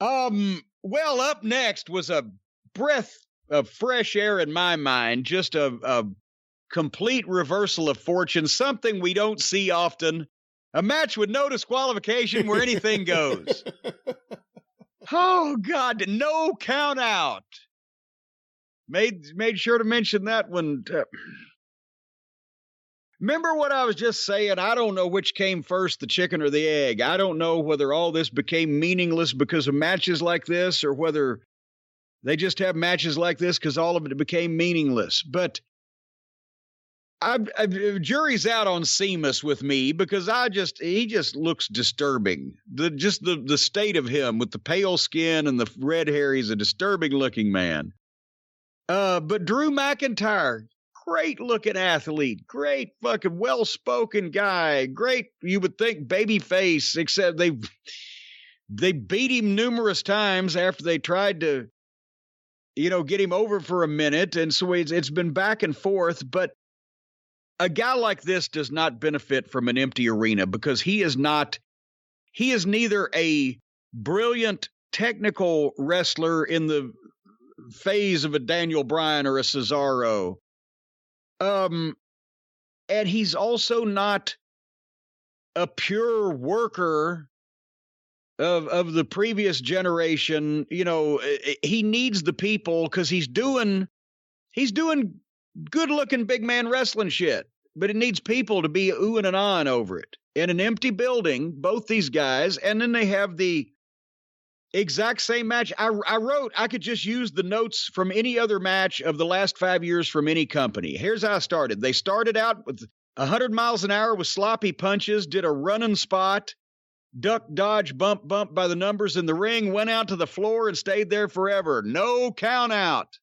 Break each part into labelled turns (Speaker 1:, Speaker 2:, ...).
Speaker 1: Well, up next was a breath of fresh air in my mind, just a complete reversal of fortune, something we don't see often. A match with no disqualification where anything goes. Oh, God, no count out. Made sure to mention that one. Remember what I was just saying? I don't know which came first, the chicken or the egg. I don't know whether all this became meaningless because of matches like this or whether they just have matches like this because all of it became meaningless. But jury's out on Sheamus with me because he just looks disturbing. The state of him with the pale skin and the red hair, he's a disturbing looking man. But Drew McIntyre, great looking athlete, great fucking well-spoken guy, great, you would think, baby face, except they beat him numerous times after they tried to, get him over for a minute. And so it's been back and forth, but a guy like this does not benefit from an empty arena because he is neither a brilliant technical wrestler in the phase of a Daniel Bryan or a Cesaro. And he's also not a pure worker of the previous generation. He needs the people because he's doing good looking big man wrestling shit, but it needs people to be oohing and ahhing over it. In an empty building, both these guys, and then they have the exact same match. I wrote, I could just use the notes from any other match of the last 5 years from any company. Here's how I started. They started out with 100 miles an hour with sloppy punches, did a running spot, duck, dodge, bump by the numbers in the ring, went out to the floor and stayed there forever. No count out.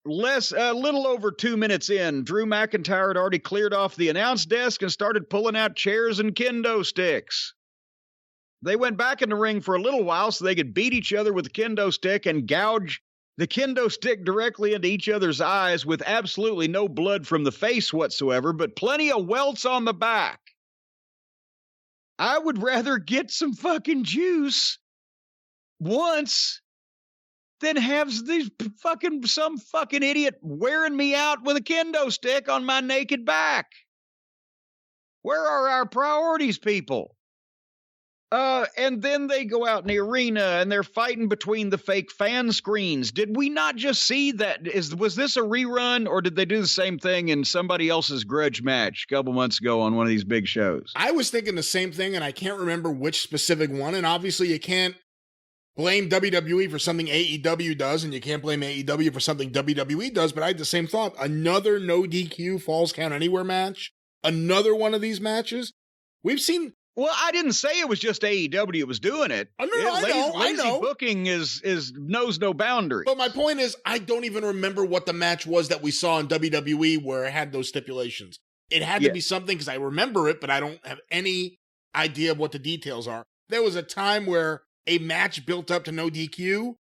Speaker 1: A little over 2 minutes in, Drew McIntyre had already cleared off the announce desk and started pulling out chairs and kendo sticks. They went back in the ring for a little while so they could beat each other with the kendo stick and gouge the kendo stick directly into each other's eyes with absolutely no blood from the face whatsoever, but plenty of welts on the back. I would rather get some fucking juice once than have some fucking idiot wearing me out with a kendo stick on my naked back. Where are our priorities, people? And then they go out in the arena and they're fighting between the fake fan screens. Did we not just see that? Was this a rerun or did they do the same thing in somebody else's grudge match a couple months ago on one of these big shows?
Speaker 2: I was thinking the same thing and I can't remember which specific one. And obviously you can't blame WWE for something AEW does and you can't blame AEW for something WWE does. But I had the same thought. Another no DQ Falls Count Anywhere match. Another one of these matches. We've seen...
Speaker 1: Well, I didn't say it was just AEW that was doing it.
Speaker 2: Oh, no, I know.
Speaker 1: Booking knows no boundaries.
Speaker 2: But my point is, I don't even remember what the match was that we saw in WWE where it had those stipulations. It had to be something because I remember it, but I don't have any idea of what the details are. There was a time where a match built up to no DQ,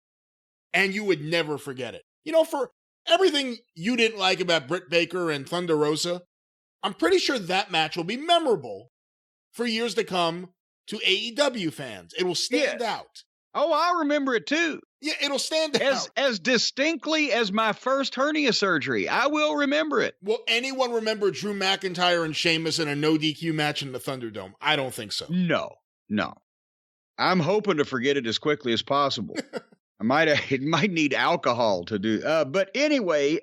Speaker 2: and you would never forget it. For everything you didn't like about Britt Baker and Thunder Rosa, I'm pretty sure that match will be memorable for years to come to AEW fans. It will stand out.
Speaker 1: Oh, I remember it too.
Speaker 2: Yeah, it'll stand out.
Speaker 1: As distinctly as my first hernia surgery. I will remember it.
Speaker 2: Will anyone remember Drew McIntyre and Sheamus in a no DQ match in the Thunderdome? I don't think so.
Speaker 1: No. I'm hoping to forget it as quickly as possible. It might need alcohol to do. But anyway,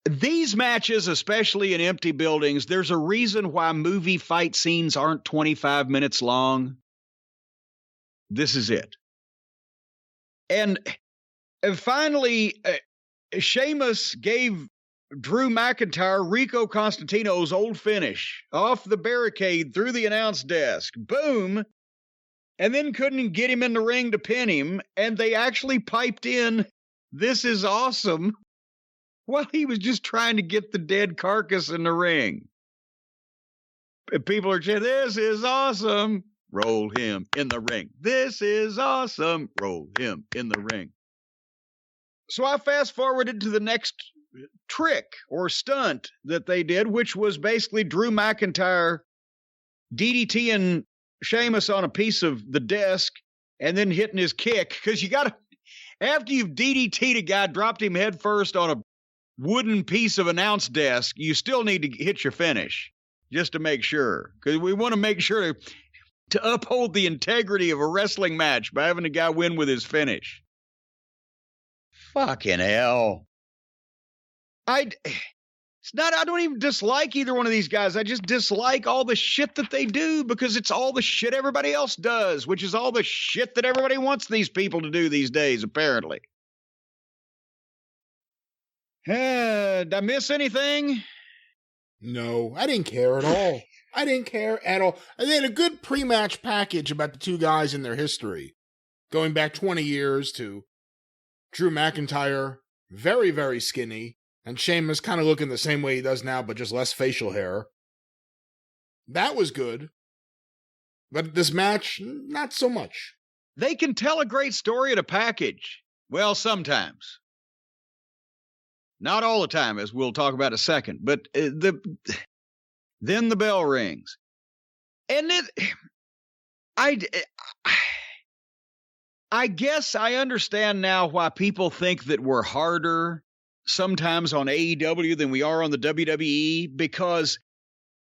Speaker 1: these matches, especially in empty buildings, there's a reason why movie fight scenes aren't 25 minutes long. This is it. And finally, Sheamus gave Drew McIntyre Rico Constantino's old finish off the barricade through the announce desk. Boom. And then couldn't get him in the ring to pin him. And they actually piped in, "This is awesome," while he was just trying to get the dead carcass in the ring. People are saying, "This is awesome." Roll him in the ring. "This is awesome." Roll him in the ring. So I fast forwarded to the next trick or stunt that they did, which was basically Drew McIntyre DDTing Sheamus on a piece of the desk and then hitting his kick, because you got to, after you've DDT'd a guy, dropped him head first on a wooden piece of announce desk, you still need to hit your finish just to make sure, because we want to make sure to uphold the integrity of a wrestling match by having a guy win with his finish. Fucking hell. I don't even dislike either one of these guys. I just dislike all the shit that they do, because it's all the shit everybody else does, which is all the shit that everybody wants these people to do these days, apparently. Did I miss anything?
Speaker 2: No, I didn't care at all. I didn't care at all. And they had a good pre-match package about the two guys in their history, going back 20 years to Drew McIntyre, very, very skinny, and Sheamus kind of looking the same way he does now, but just less facial hair. That was good. But this match, not so much.
Speaker 1: They can tell a great story at a package. Well, sometimes. Not all the time, as we'll talk about in a second. But then the bell rings. And I guess I understand now why people think that we're harder sometimes on AEW than we are on the WWE, because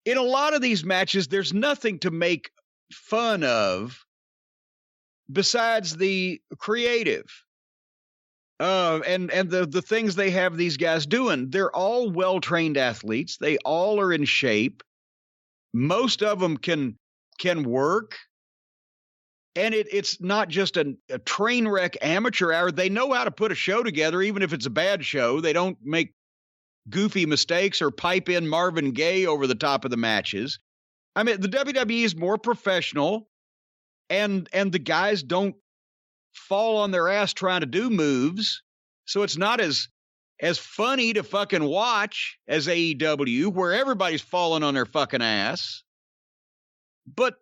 Speaker 1: in a lot of these matches, there's nothing to make fun of besides the creative and the things they have these guys doing. They're all well-trained athletes. They all are in shape. Most of them can work. And it's not just a train wreck amateur hour. They know how to put a show together, even if it's a bad show. They don't make goofy mistakes or pipe in Marvin Gaye over the top of the matches. I mean, the WWE is more professional, and the guys don't fall on their ass trying to do moves. So it's not as funny to fucking watch as AEW, where everybody's falling on their fucking ass. But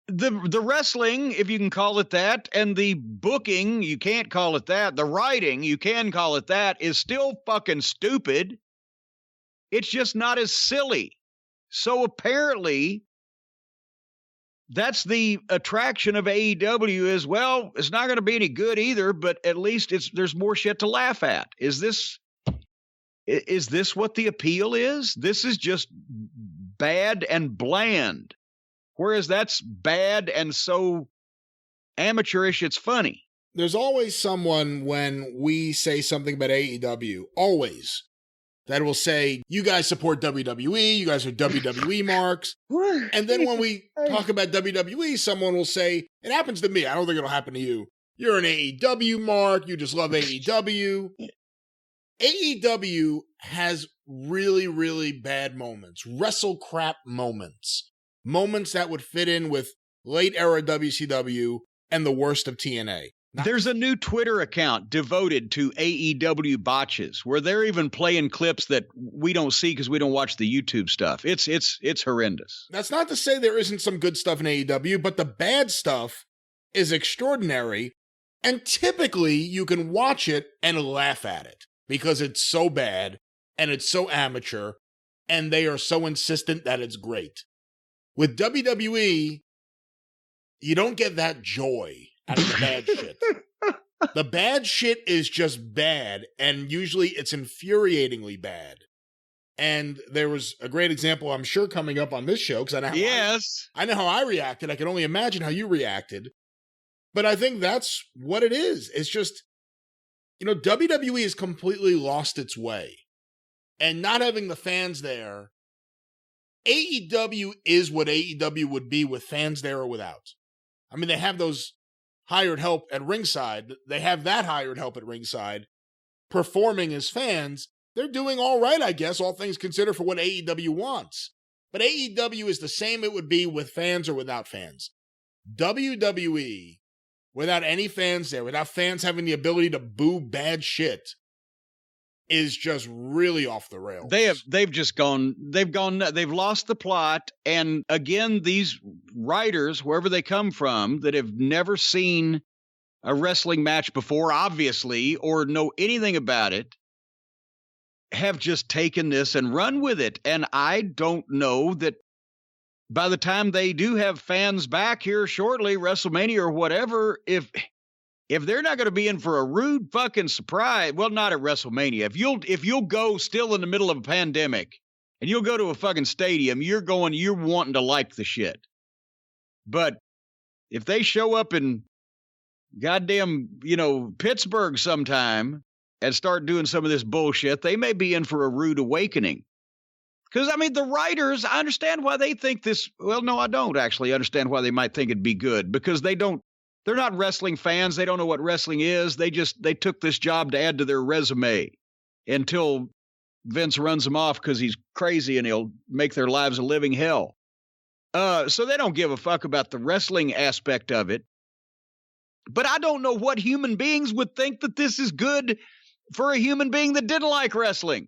Speaker 1: the wrestling, if you can call it that, and the booking, you can't call it that. The writing, you can call it that, is still fucking stupid. It's just not as silly. So apparently, that's the attraction of AEW is, well, it's not going to be any good either, but at least there's more shit to laugh at. Is this what the appeal is? This is just bad and bland. Whereas that's bad and so amateurish, it's funny.
Speaker 2: There's always someone, when we say something about AEW, always, that will say, you guys support WWE, you guys are WWE marks. And then when we talk about WWE, someone will say, it happens to me, I don't think it'll happen to you. You're an AEW mark, you just love AEW. AEW has really, really bad moments, wrestle crap moments. Moments that would fit in with late era WCW and the worst of TNA.
Speaker 1: There's a new Twitter account devoted to AEW botches, where they're even playing clips that we don't see because we don't watch the YouTube stuff. It's horrendous.
Speaker 2: That's not to say there isn't some good stuff in AEW, but the bad stuff is extraordinary, and typically you can watch it and laugh at it because it's so bad and it's so amateur and they are so insistent that it's great. With WWE, you don't get that joy out of the bad shit. The bad shit is just bad, and usually it's infuriatingly bad. And there was a great example, I'm sure, coming up on this show, because I know how I reacted. I can only imagine how you reacted. But I think that's what it is. It's just, WWE has completely lost its way. And not having the fans there, AEW is what AEW would be with fans there or without. I mean, they have those hired help at ringside. They have that hired help at ringside performing as fans. They're doing all right, I guess, all things considered, for what AEW wants. But AEW is the same it would be with fans or without fans. WWE, without any fans there, without fans having the ability to boo bad shit, is just really off the rails. They've lost the plot. And again, these writers, wherever they come from, that have never seen a wrestling match before, obviously, or know anything about it, have just taken this and run with it. And I don't know that
Speaker 1: by the time they do have fans back here shortly, WrestleMania or whatever, if they're not going to be in for a rude fucking surprise, well, not at WrestleMania. If you'll go still in the middle of a pandemic and you'll go to a fucking stadium, you're wanting to like the shit. But if they show up in goddamn, Pittsburgh sometime and start doing some of this bullshit, they may be in for a rude awakening. Because, I mean, the writers, I understand why they think this. Well, no, I don't actually understand why they might think it'd be good. Because they're not wrestling fans. They don't know what wrestling is. They took this job to add to their resume until Vince runs them off because he's crazy and he'll make their lives a living hell. So they don't give a fuck about the wrestling aspect of it. But I don't know what human beings would think that this is good for a human being that didn't like wrestling.